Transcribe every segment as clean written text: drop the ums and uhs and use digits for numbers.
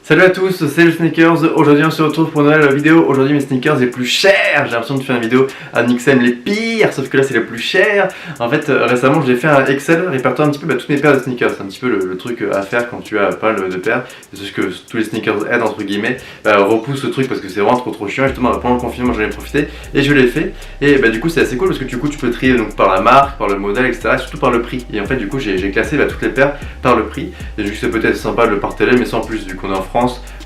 Salut à tous, c'est le Sneakers. Aujourd'hui on se retrouve pour une nouvelle vidéo. Aujourd'hui mes sneakers les plus chers. J'ai l'impression de faire une vidéo à Nixem les pires, sauf que là c'est les plus chers. En fait récemment j'ai fait un Excel répertoire un petit peu toutes mes paires de sneakers. C'est un petit peu le truc à faire quand tu as pas de paires. C'est ce que tous les sneakers aident entre guillemets. Repousse ce truc parce que c'est vraiment trop chiant. Et justement pendant le confinement j'en ai profité et je l'ai fait. Et du coup c'est assez cool parce que du coup tu peux trier donc, par la marque, par le modèle etc. Et surtout par le prix. Et en fait du coup j'ai classé toutes les paires par le prix. Et du coup c'est peut-être sympa de le partager mais sans plus vu qu'on est en France.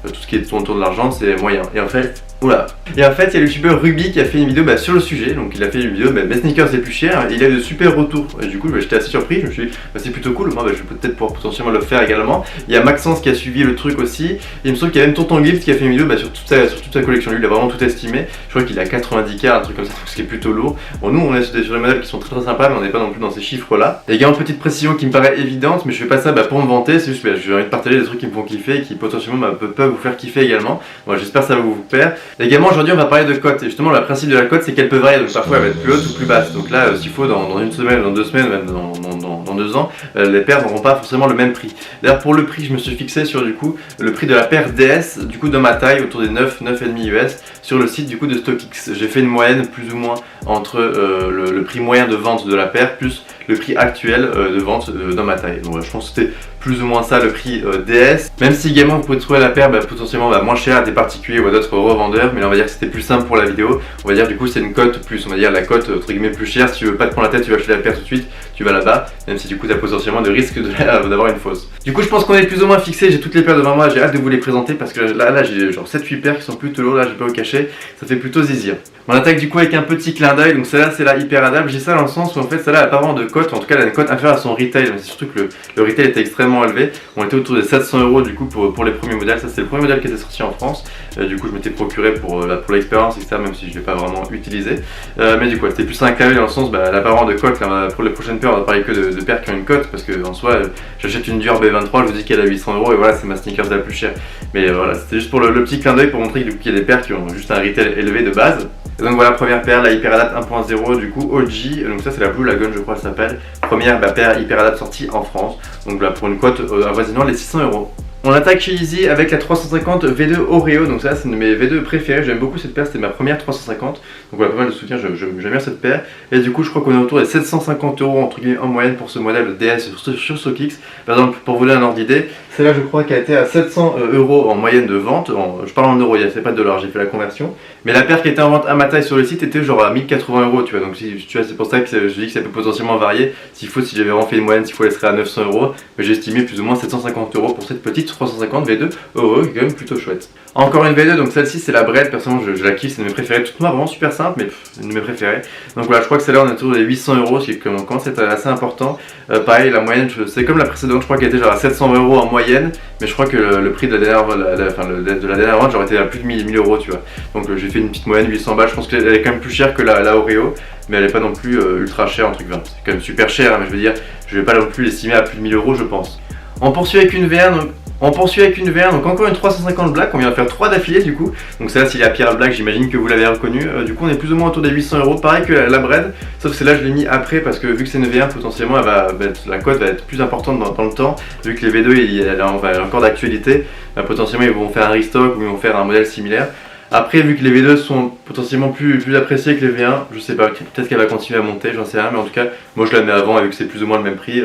Tout ce qui est autour de l'argent c'est moyen. Et en fait, il y a le youtubeur Ruby qui a fait une vidéo sur le sujet. Donc il a fait une vidéo mes sneakers les plus chers et il a eu de super retours. Et du coup j'étais assez surpris, je me suis dit c'est plutôt cool, moi je vais peut-être pouvoir potentiellement le faire également. Il y a Maxence qui a suivi le truc aussi. Et il me semble qu'il y a même Tonton Gift qui a fait une vidéo sur toute sa collection. Lui il a vraiment tout estimé. Je crois qu'il a 90K, un truc comme ça, ce qui est plutôt lourd. Bon nous on est sur des modèles qui sont très sympas mais on n'est pas non plus dans ces chiffres là. Et également petite précision qui me paraît évidente, mais je fais pas ça pour me vanter, c'est juste j'ai envie de partager des trucs qui me font kiffer et qui potentiellement peuvent vous faire kiffer également. Bon, j'espère que ça va vous plaire. Également aujourd'hui on va parler de cote et justement le principe de la cote c'est qu'elle peut varier, donc parfois elle va être plus haute ou plus basse. Donc là s'il faut dans une semaine, dans 2 semaines, même dans 2 ans, les paires n'auront pas forcément le même prix. D'ailleurs pour le prix je me suis fixé sur du coup le prix de la paire DS du coup de ma taille autour des 9,5 US sur le site du coup de StockX. J'ai fait une moyenne plus ou moins entre le prix moyen de vente de la paire plus le prix actuel de vente dans ma taille. Donc je pense que c'était plus ou moins ça le prix DS. Même si également vous pouvez trouver la paire potentiellement moins chère à des particuliers ou à d'autres revendeurs, mais là, on va dire que c'était plus simple pour la vidéo. On va dire du coup c'est une cote plus, on va dire la cote entre guillemets plus chère. Si tu veux pas te prendre la tête, tu vas acheter la paire tout de suite, tu vas là-bas, même si du coup tu as potentiellement de risque d'avoir une fausse. Du coup je pense qu'on est plus ou moins fixé, j'ai toutes les paires devant moi, j'ai hâte de vous les présenter parce que là j'ai genre 7-8 paires qui sont plutôt lourdes, là je vais pas vous cacher, ça fait plutôt zizir. On attaque du coup avec un petit clin d'œil, donc celle-là c'est la hyper adapte. J'ai ça dans le sens où en fait celle-là a pas vraiment de cote, en tout cas elle a une cote inférieure à son retail, mais c'est surtout que le retail était extrêmement élevé. On était autour de 700 € du coup pour les premiers modèles, ça c'est le premier modèle qui était sorti en France. Du coup je m'étais procuré pour l'expérience etc, même si je ne l'ai pas vraiment utilisé. Mais du coup c'était plus un clin d'œil dans le sens, elle a pas vraiment de cote. Pour les prochaines paires on va parler que de paires qui ont une cote, parce que en soi j'achète une Dior B23, je vous dis qu'elle a 800 € et voilà c'est ma sneakers la plus chère. Mais voilà c'était juste pour le petit clin d'œil pour montrer qu'il y a des paires qui ont juste un retail élevé de base. Et donc voilà, première paire, la Hyper Adapt 1.0 du coup OG, donc ça c'est la Blue Lagoon je crois elle s'appelle. Première paire Hyper Adapt sortie en France, donc là pour une cote avoisinant les 600 €. On attaque chez Yeezy avec la 350 V2 Oreo, donc ça c'est une de mes V2 préférées, j'aime beaucoup cette paire, c'était ma première 350, donc voilà pas mal de soutien, j'aime bien cette paire. Et du coup je crois qu'on est autour des 750 € entre guillemets en moyenne pour ce modèle DS sur StockX. Par exemple pour vous donner un ordre d'idée, celle-là je crois qu'elle a été à 700 € en moyenne de vente, je parle en euros, il n'y a pas de dollars, j'ai fait la conversion. Mais la paire qui était en vente à ma taille sur le site était genre à 1080 €, tu vois, donc tu vois c'est pour ça que je dis que ça peut potentiellement varier. Si j'avais vraiment fait une moyenne, s'il faut elle serait à 900 €, mais j'ai estimé plus ou moins 750 € pour cette petite 350 V2 Oreo qui est quand même plutôt chouette. Encore une V2, donc celle-ci c'est la Bread, personnellement je la kiffe, c'est une de mes préférées, toute noire, vraiment super simple, mais une de mes préférées. Donc voilà, je crois que celle-là on est autour des 800 €, ce qui commence à être assez important. Pareil, la moyenne, c'est comme la précédente, je crois qu'elle était genre à 700 € en moyenne, mais je crois que le prix de la dernière vente, j'aurais été à plus de 1000 €, tu vois. Donc j'ai fait une petite moyenne, 800 balles, je pense qu'elle est quand même plus chère que la Oreo, mais elle est pas non plus ultra chère, un truc, c'est quand même super cher, mais je veux dire, je vais pas non plus l'estimer à plus de 1000 € je pense. On poursuit avec une V1, donc encore une 350 Black, on vient de faire 3 d'affilée du coup. Donc celle-là c'est la Pierre Black, j'imagine que vous l'avez reconnue. Du coup on est plus ou moins autour des 800 €, pareil que la Bread, sauf que celle-là je l'ai mis après parce que vu que c'est une V1 potentiellement la cote va être plus importante dans le temps. Vu que les V2 elle est encore d'actualité, potentiellement ils vont faire un restock ou ils vont faire un modèle similaire. Après, vu que les V2 sont potentiellement plus appréciés que les V1, je sais pas, peut-être qu'elle va continuer à monter, j'en sais rien, mais en tout cas, moi je la mets avant, vu que c'est plus ou moins le même prix.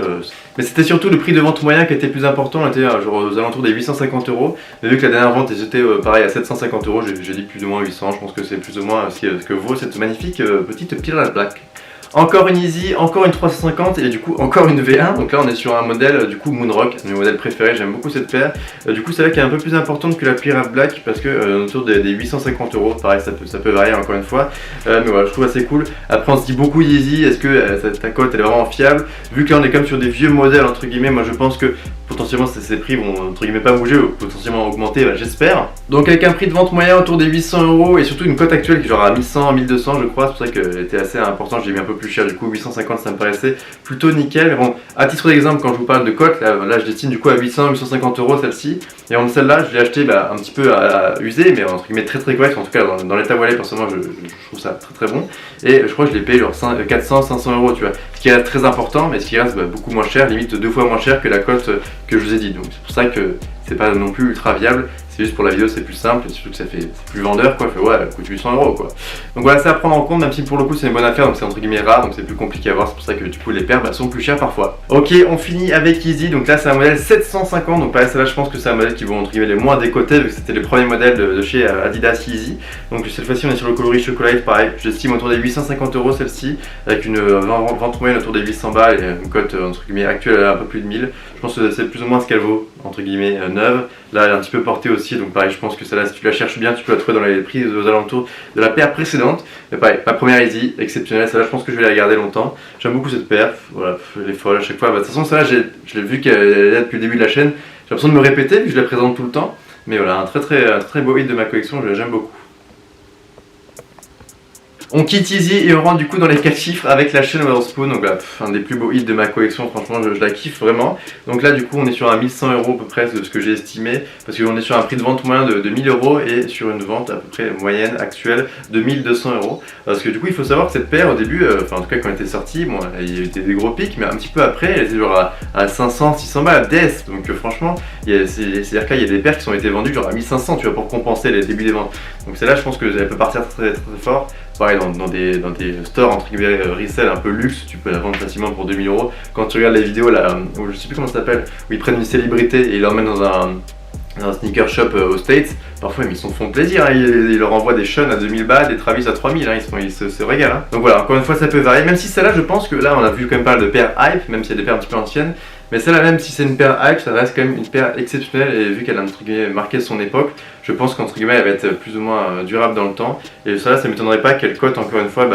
Mais c'était surtout le prix de vente moyen qui était plus important, on était genre aux alentours des 850 €, mais vu que la dernière vente était pareil à 750 €, j'ai dit plus ou moins 800, je pense que c'est plus ou moins ce que vaut cette magnifique petite Pirate Black. Encore une Yeezy, encore une 350 et du coup encore une V1, donc là on est sur un modèle du coup Moonrock, mon modèle préféré, j'aime beaucoup cette paire. Du coup celle-là qui est un peu plus importante que la Pirate Black parce que autour des 850 €, pareil ça peut varier encore une fois, mais voilà je trouve assez cool. Après on se dit beaucoup Yeezy, est-ce que ta cote elle est vraiment fiable? Vu que là on est comme sur des vieux modèles entre guillemets, moi je pense que potentiellement ces prix vont entre guillemets pas bouger ou potentiellement augmenter, j'espère. Donc avec un prix de vente moyen autour des 800 € et surtout une cote actuelle qui est genre à 1100, 1200 je crois, c'est pour ça qu'elle était assez importante, j'ai mis un peu plus cher du coup, 850 ça me paraissait plutôt nickel. Mais bon, à titre d'exemple quand je vous parle de cote, là je destine du coup à 800, 850 € celle-ci. Et en celle-là je l'ai acheté un petit peu à user, mais entre guillemets très correct, en tout cas dans l'état où elle est, personnellement je trouve ça très bon. Et je crois que je l'ai payé genre 400, 500 €, tu vois. Ce qui reste très important, mais ce qui reste beaucoup moins cher, limite 2 fois moins cher que la cote que je vous ai dit. Donc c'est pour ça que c'est pas non plus ultra viable. C'est juste pour la vidéo, c'est plus simple et surtout que c'est plus vendeur quoi. Ouais, elle coûte 800 € quoi. Donc voilà, c'est à prendre en compte, même si pour le coup c'est une bonne affaire, donc c'est entre guillemets rare, donc c'est plus compliqué à voir. C'est pour ça que du coup les paires sont plus chères parfois. Ok, on finit avec Yeezy. Donc là c'est un modèle 750. Donc pareil, celle-là je pense que c'est un modèle qui vont entre guillemets les moins décotés, vu que c'était les premiers modèles de chez Adidas Yeezy. Donc cette fois-ci on est sur le coloris chocolate, pareil. J'estime autour des 850 € celle-ci, avec une vente moyenne autour des 800 balles et une cote entre guillemets actuelle à un peu plus de 1000. Je pense que c'est plus ou moins ce qu'elle vaut entre guillemets neuve. Là elle est un petit peu portée aussi, donc pareil je pense que celle-là si tu la cherches bien tu peux la trouver dans les prix aux alentours de la paire précédente. Mais pareil, ma première Yeezy, exceptionnelle, celle-là je pense que je vais la garder longtemps. J'aime beaucoup cette paire, voilà, elle est folle à chaque fois. De toute façon celle-là je l'ai vu qu'elle est là depuis le début de la chaîne. J'ai l'impression de me répéter vu que je la présente tout le temps. Mais voilà, un très beau hit de ma collection, j'aime beaucoup. On quitte Yeezy et on rentre du coup dans les 4 chiffres avec la chaîne Wotherspoon. Donc là, un des plus beaux hits de ma collection, franchement je la kiffe vraiment. Donc là du coup on est sur un 1100 € à peu près de ce que j'ai estimé, parce qu'on est sur un prix de vente moyen de 1000 € et sur une vente à peu près moyenne actuelle de 1200 €. Parce que du coup il faut savoir que cette paire au début, en tout cas quand elle était sortie, bon il y avait des gros pics, mais un petit peu après elle était genre à 500-600 balles à DS. Donc franchement, c'est-à-dire que là il y a des paires qui ont été vendues genre à 1500 tu vois, pour compenser les débuts des ventes. Donc celle-là je pense qu'elle peut partir très fort. Pareil, dans des stores entre guillemets resell un peu luxe, tu peux la vendre facilement pour 2000 €. Quand tu regardes les vidéos là, où je sais plus comment ça s'appelle, où ils prennent une célébrité et ils l'emmènent dans un sneaker shop aux States, parfois ils s'en font plaisir, hein. Ils leur envoient des Sean à 2000 balles, des Travis à 3000, hein. Ils se régalent. Hein. Donc voilà, encore une fois ça peut varier, même si celle-là je pense que là on a vu quand même pas mal de paires hype, même s'il y a des paires un petit peu anciennes. Mais celle-là, même si c'est une paire hype, ça reste quand même une paire exceptionnelle et vu qu'elle a entre guillemets marqué son époque, je pense qu'entre guillemets elle va être plus ou moins durable dans le temps. Et ça m'étonnerait pas qu'elle cote encore une fois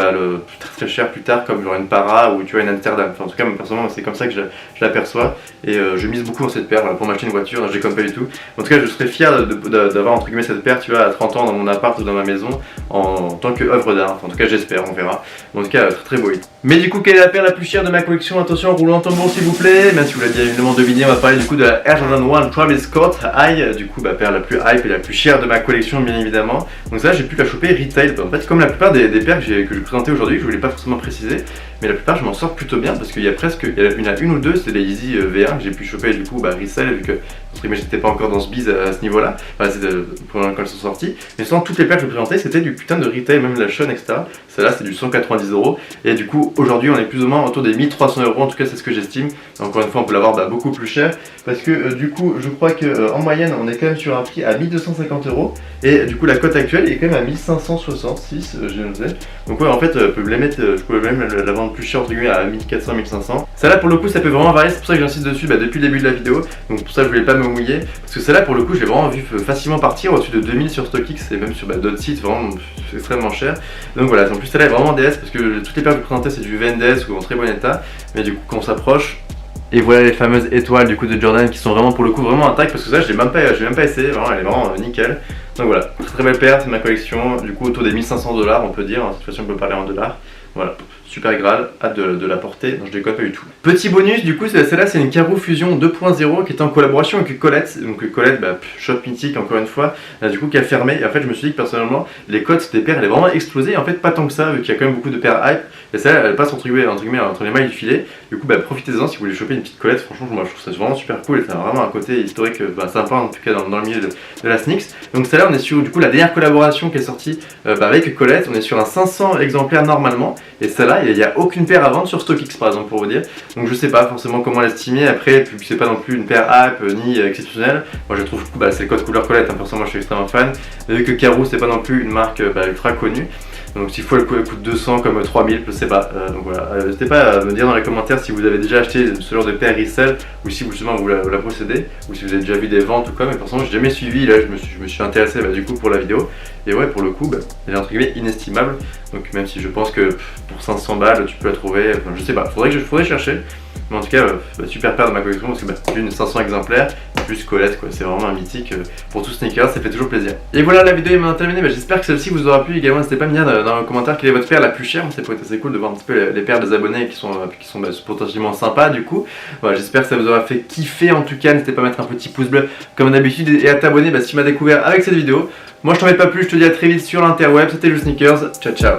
très cher plus tard, comme genre une Para ou tu vois une Amsterdam. Enfin, en tout cas, personnellement, c'est comme ça que je l'aperçois et je mise beaucoup dans cette paire pour m'acheter une voiture. Je déconne pas du tout. En tout cas, je serais fier d'avoir entre guillemets cette paire, tu vois, à 30 ans dans mon appart ou dans ma maison en tant qu'œuvre d'art. Enfin, en tout cas, j'espère, on verra. Mais en tout cas, très beau hit. Mais du coup, quelle est la paire la plus chère de ma collection? Attention, roulement de tambour s'il vous plaît. Même si vous l'avez bien évidemment deviné, on va parler du coup de la Air Jordan 1 Travis Scott High, du coup paire la plus hype et la plus chère de ma collection bien évidemment. Donc ça j'ai pu la choper retail, en fait comme la plupart des paires que je présentais aujourd'hui, que je voulais pas forcément préciser, mais la plupart je m'en sors plutôt bien parce qu'il y a une ou deux, c'est les Yeezy V1 que j'ai pu choper du coup resell vu que j'étais pas encore dans ce biz à ce niveau là, enfin c'était quand elles sont sorties, mais sinon toutes les paires que je présentais c'était du putain de retail, même la Sean etc. Celle-là c'est du 190 € et du coup aujourd'hui on est plus ou moins autour des 1300 €, en tout cas c'est ce que j'estime. Encore une fois on peut l'avoir beaucoup plus cher parce que du coup je crois que en moyenne on est quand même sur un prix à 1250 € et du coup la cote actuelle est quand même à 1566 je ne sais. Donc ouais en fait je peux même la vendre plus cher entre guillemets à 1400-1500. Celle-là pour le coup ça peut vraiment varier, c'est pour ça que j'insiste dessus depuis le début de la vidéo. Donc pour ça je voulais pas me mouiller parce que celle-là pour le coup j'ai vraiment vu facilement partir au-dessus de 2000 sur StockX et même sur d'autres sites, vraiment extrêmement cher. Donc voilà, en plus celle-là est vraiment DS parce que toutes les paires que je présentais c'est du VNDS ou en très bon état, mais du coup quand on s'approche. Et voilà les fameuses étoiles du coup de Jordan qui sont vraiment pour le coup vraiment intactes parce que ça je l'ai même pas essayé, vraiment elle est vraiment nickel. Donc voilà, très belle paire, c'est ma collection, du coup autour des 1500 $ on peut dire, cette fois-ci on peut parler en dollars. Voilà, super Graal, hâte de la porter, non je déconne pas du tout. Petit bonus du coup, celle-là c'est une Karoo Fusion 2.0 qui était en collaboration avec Colette, donc Colette, shop mythique encore une fois, du coup qui a fermé, et en fait je me suis dit que personnellement les cotes des paires elles avaient vraiment explosé, en fait pas tant que ça vu qu'il y a quand même beaucoup de paires hype, et celle-là elle passe entre les mailles du filet, du coup profitez-en si vous voulez choper une petite Colette, franchement moi je trouve ça vraiment super cool, et ça a vraiment un côté historique sympa en tout cas dans le milieu de la sneaks. Donc celle-là on est sur du coup la dernière collaboration qui est sortie avec Colette, on est sur un 500 exemplaires normalement, et celle-là il n'y a aucune paire à vendre sur StockX par exemple pour vous dire, donc je sais pas forcément comment l'estimer, après puis c'est pas non plus une paire hype ni exceptionnelle, moi je trouve c'est le code couleur Colette, personnellement moi je suis extrêmement fan, mais vu que Karoo c'est pas non plus une marque ultra connue, donc s'il faut elle coûte 200 comme 3000, je sais pas, donc voilà, n'hésitez pas à me dire dans les commentaires si vous avez déjà acheté ce genre de paire resell, ou si justement vous la possédez, ou si vous avez déjà vu des ventes ou quoi, mais personnellement j'ai jamais suivi, là je me suis intéressé du coup pour la vidéo, et ouais pour le coup elle est entre guillemets inestimable, donc même si je pense que pour 500 balles tu peux la trouver, je sais pas, faudrait chercher, mais en tout cas super paire de ma collection parce que d'une 500 exemplaires, plus Colette quoi, c'est vraiment un mythique pour tout sneaker, ça fait toujours plaisir. Et voilà la vidéo est maintenant terminée, j'espère que celle-ci vous aura plu également, n'hésitez pas à me dire dans les commentaires quelle est votre paire la plus chère, ça pourrait être assez cool de voir un petit peu les paires des abonnés qui sont potentiellement sympas du coup. Voilà, j'espère que ça vous aura fait kiffer en tout cas, n'hésitez pas à mettre un petit pouce bleu comme d'habitude et à t'abonner si tu m'as découvert avec cette vidéo. Moi je t'en mets pas plus, je te dis à très vite sur l'interweb, c'était le Sneakers, ciao ciao.